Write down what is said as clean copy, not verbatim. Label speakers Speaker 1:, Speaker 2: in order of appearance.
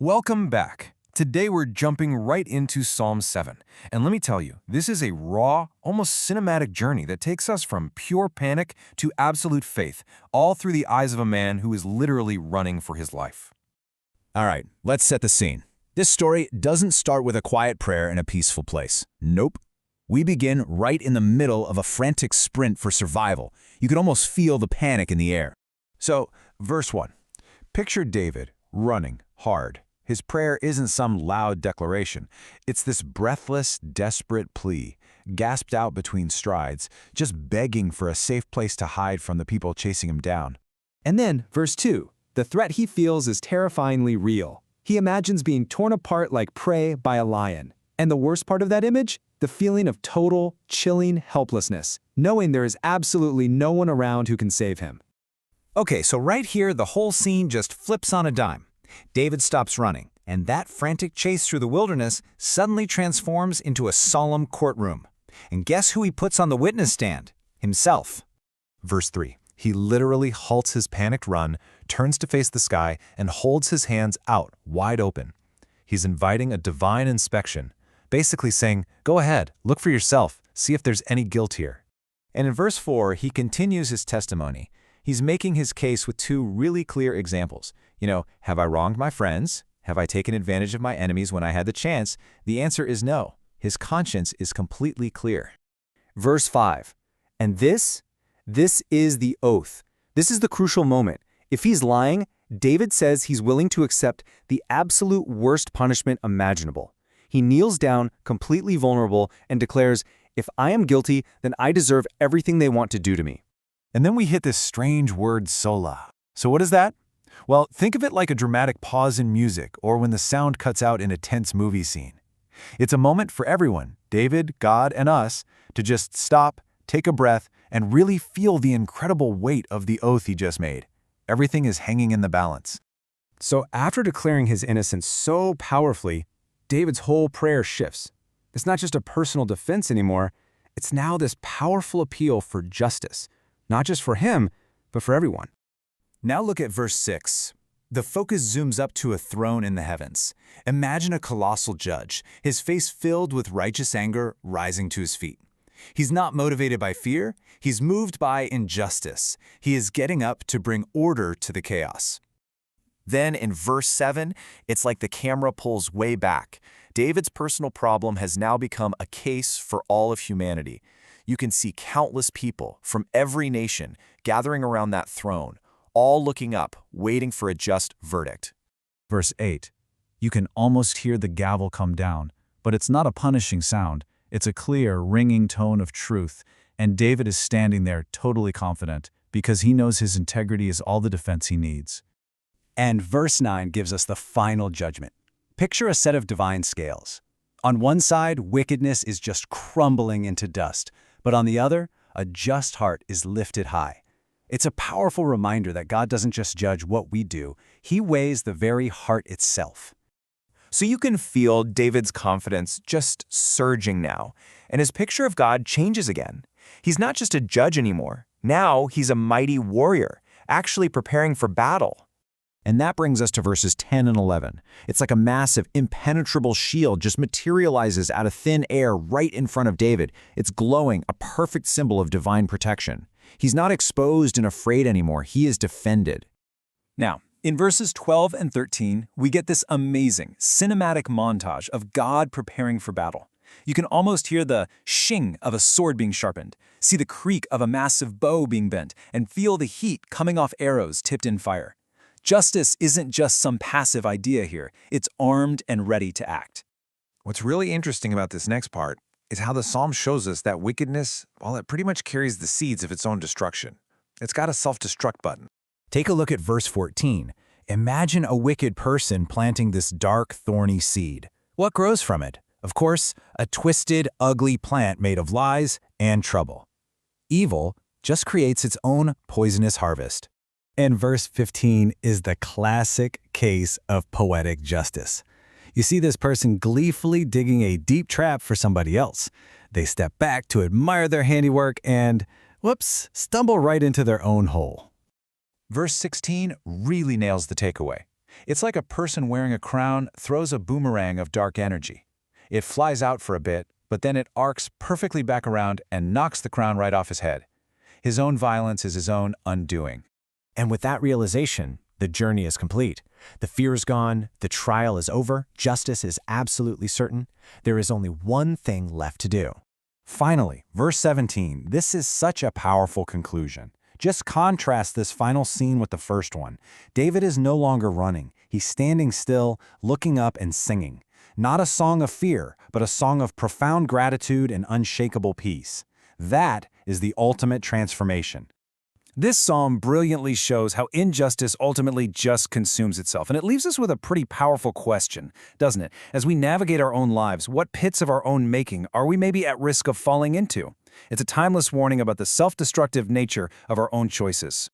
Speaker 1: Welcome back. Today we're jumping right into Psalm 7. And let me tell you, this is a raw, almost cinematic journey that takes us from pure panic to absolute faith, all through the eyes of a man who is literally running for his life.
Speaker 2: All right, let's set the scene. This story doesn't start with a quiet prayer in a peaceful place. Nope. We begin right in the middle of a frantic sprint for survival. You can almost feel the panic in the air.
Speaker 3: So, verse 1. Picture David running hard. His prayer isn't some loud declaration. It's this breathless, desperate plea, gasped out between strides, just begging for a safe place to hide from the people chasing him down.
Speaker 4: And then, verse 2, the threat he feels is terrifyingly real. He imagines being torn apart like prey by a lion. And the worst part of that image? The feeling of total, chilling helplessness, knowing there is absolutely no one around who can save him.
Speaker 2: Okay, so right here, the whole scene just flips on a dime. David stops running, and that frantic chase through the wilderness suddenly transforms into a solemn courtroom. And guess who he puts on the witness stand? Himself.
Speaker 3: Verse 3. He literally halts his panicked run, turns to face the sky, and holds his hands out, wide open. He's inviting a divine inspection, basically saying, go ahead, look for yourself, see if there's any guilt here. And in verse 4, he continues his testimony. He's making his case with two really clear examples. Have I wronged my friends? Have I taken advantage of my enemies when I had the chance? The answer is no. His conscience is completely clear.
Speaker 4: Verse 5. And this is the oath. This is the crucial moment. If he's lying, David says he's willing to accept the absolute worst punishment imaginable. He kneels down, completely vulnerable, and declares, if I am guilty, then I deserve everything they want to do to me.
Speaker 3: And then we hit this strange word sola. So what is that? Well, think of it like a dramatic pause in music or when the sound cuts out in a tense movie scene. It's a moment for everyone, David, God, and us, to just stop, take a breath, and really feel the incredible weight of the oath he just made. Everything is hanging in the balance.
Speaker 4: So after declaring his innocence so powerfully, David's whole prayer shifts. It's not just a personal defense anymore. It's now this powerful appeal for justice, not just for him, but for everyone.
Speaker 2: Now look at verse 6. The focus zooms up to a throne in the heavens. Imagine a colossal judge, his face filled with righteous anger, rising to his feet. He's not motivated by fear, he's moved by injustice. He is getting up to bring order to the chaos. Then in verse 7, it's like the camera pulls way back. David's personal problem has now become a case for all of humanity. You can see countless people from every nation gathering around that throne, all looking up, waiting for a just verdict.
Speaker 3: Verse 8. You can almost hear the gavel come down, but it's not a punishing sound. It's a clear, ringing tone of truth, and David is standing there totally confident because he knows his integrity is all the defense he needs.
Speaker 4: And verse 9 gives us the final judgment. Picture a set of divine scales. On one side, wickedness is just crumbling into dust, but on the other, a just heart is lifted high. It's a powerful reminder that God doesn't just judge what we do, He weighs the very heart itself.
Speaker 1: So you can feel David's confidence just surging now, and his picture of God changes again. He's not just a judge anymore. Now he's a mighty warrior, actually preparing for battle.
Speaker 3: And that brings us to verses 10 and 11. It's like a massive, impenetrable shield just materializes out of thin air right in front of David. It's glowing, a perfect symbol of divine protection. He's not exposed and afraid anymore. He is defended.
Speaker 4: Now, in verses 12 and 13, we get this amazing cinematic montage of God preparing for battle. You can almost hear the shing of a sword being sharpened, see the creak of a massive bow being bent, and feel the heat coming off arrows tipped in fire. Justice isn't just some passive idea here. It's armed and ready to act.
Speaker 3: What's really interesting about this next part is how the psalm shows us that wickedness, well, it pretty much carries the seeds of its own destruction. It's got a self-destruct button.
Speaker 2: Take a look at verse 14. Imagine a wicked person planting this dark, thorny seed. What grows from it? Of course, a twisted, ugly plant made of lies and trouble. Evil just creates its own poisonous harvest.
Speaker 4: And verse 15 is the classic case of poetic justice. You see this person gleefully digging a deep trap for somebody else. They step back to admire their handiwork and, whoops, stumble right into their own hole.
Speaker 3: Verse 16 really nails the takeaway. It's like a person wearing a crown throws a boomerang of dark energy. It flies out for a bit, but then it arcs perfectly back around and knocks the crown right off his head. His own violence is his own undoing.
Speaker 5: And with that realization, the journey is complete. The fear is gone, the trial is over, justice is absolutely certain. There is only one thing left to do.
Speaker 1: Finally, verse 17, this is such a powerful conclusion. Just contrast this final scene with the first one. David is no longer running. He's standing still, looking up and singing. Not a song of fear, but a song of profound gratitude and unshakable peace. That is the ultimate transformation. This psalm brilliantly shows how injustice ultimately just consumes itself, and it leaves us with a pretty powerful question, doesn't it? As we navigate our own lives, what pits of our own making are we maybe at risk of falling into? It's a timeless warning about the self-destructive nature of our own choices.